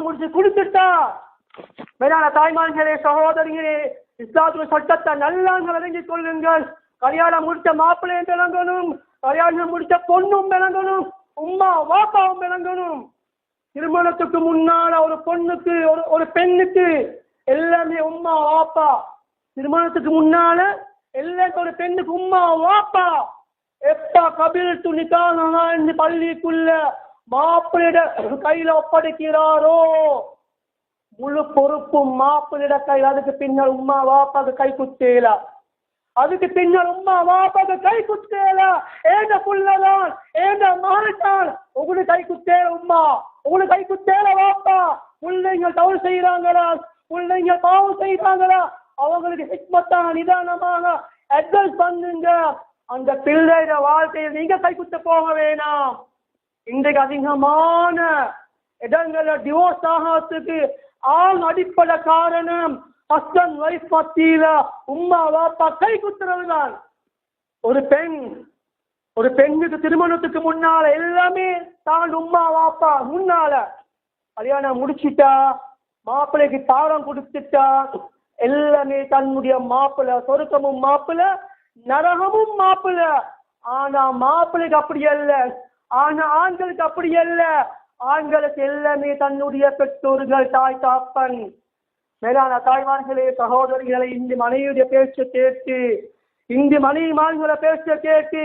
கல்யாணம் முடிச்சு கொடுத்துட்டா, மேலான தாய்மார்களே, சகோதரிகளே, இஸ்லாத்துடைய சட்டத்தை நல்லா விளங்கிக் கொள்ளுங்கள். கல்யாணம் முடிச்ச மாப்பிள்ளையும் விளங்கணும், கல்யாணம் முடிச்ச பொண்ணும் விளங்கணும், உம்மா வாப்பாவும் விளங்கணும். திருமணத்துக்கு முன்னால ஒரு பொண்ணுக்கு ஒரு பெண்ணுக்கு எல்லாமே உம்மா வாப்பா. திருமணத்துக்கு முன்னால எல்லாமே ஒரு பெண்ணுக்கு உம்மா வாப்பா. எப்ப கபில் துணிக்கான பள்ளிக்குள்ள மாப்பிள்ளையிட கையில ஒப்படைக்கிறாரோ முழு பொறுப்பும் மாப்பிள்ளையிட கையில். அதுக்கு பின்னால் உம்மா வாப்பாக்கு கை குத்தேல, அதுக்கு பின்னால் உம்மா வாப்பாக்கு கை குத்தேல. ஏண்ட புள்ளதான் ஏண்ட மாறிட்டான் உங்களுக்கு கை குத்தேல உம்மா, உங்களுக்கு கை குத்தேல வாப்பா. பிள்ளைங்க தவறு செய்யறாங்களா, பிள்ளைங்க பாவம் செய்யறாங்களா, அவங்களுக்கு ஹிக்மத்தாக நிதானமாக அட்வைஸ் பண்ணுங்க. அந்த பிள்ளைட வாழ்க்கையில் நீங்க கை குத்த போக வேணாம். இன்றைக்கு அதிகமான இடங்கள்ல டிவோர்ஸ் ஆகிறதுக்கு அடிப்படை காரணம் ஹஸ்பண்ட் வைஃப் மத்தியில உம்மா வாப்பா கை குத்துறதுதான். ஒரு பெண்ணுக்கு திருமணத்துக்கு முன்னால எல்லாமே தான் உம்மா வாப்பா. முன்னால கல்யாணம் முடிச்சிட்டா, மாப்பிள்ளைக்கு தாரம் கொடுத்துட்டா, எல்லாமே தன்னுடைய மாப்பிள்ளை. சொருக்கமும் மாப்பிள்ளை, நரகமும் மாப்பிள்ளை. ஆனா மாப்பிள்ளைக்கு அப்படி அல்ல, ஆனா ஆண்களுக்கு அப்படி அல்ல. ஆண்களுக்கு எல்லாமே தன்னுடைய பெற்றோர்கள், தாய் தாப்பன். மேலான தாய்மார்களே, சகோதரிகளை, இந்த மனைவியுடைய பேச்சை கேட்டு, இந்த மனைவிமான்களை பேச்சை கேட்டு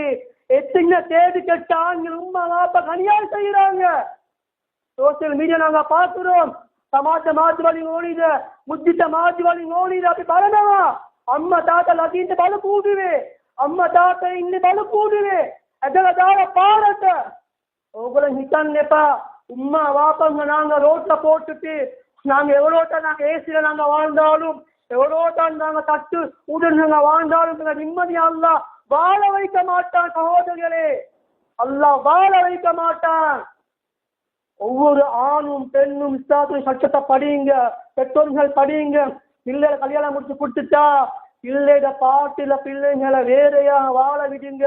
எத்தனை தேடி கெட்ட ஆண்கள் உம்மா வாப்பா கனியால் செய்யறாங்க. சோசியல் மீடியா நாங்க பாக்குறோம். சமாஜ மாற்றுவாளி ஓடித, முத்திட்ட மாற்றுவாளி ஓடித. அப்படி பலனவா அம்மா தாத்தா லதீன் பல கூடுவே, அம்மா தாத்தா இன்னும் பல கூடுவே. அதனால பாரட்ட உங்களை நிக்கா உம்மா வாப்பாங்க நாங்க ரோட்ல போட்டுட்டு நாங்க எவ்வளோதான் நாங்க ஏசில நாங்க வாழ்ந்தாலும், எவ்வளோதான் நாங்க தட்டு உடன் நாங்க வாழ்ந்தாலும் நிம்மதியா அல்லா வாழ வைக்க மாட்டான். சகோதரர்களே, அல்லா வாழ வைக்க மாட்டான். ஒவ்வொரு ஆணும் பெண்ணும் இஸ்லாத்துடைய சட்டத்தை படியுங்க, பெற்றோர்கள் படியுங்க. பிள்ளைகளை கல்யாணம் முடிச்சு கொடுத்துட்டா பிள்ளைட பாட்டில பிள்ளைங்களை வேறையா வாழ விடுங்க.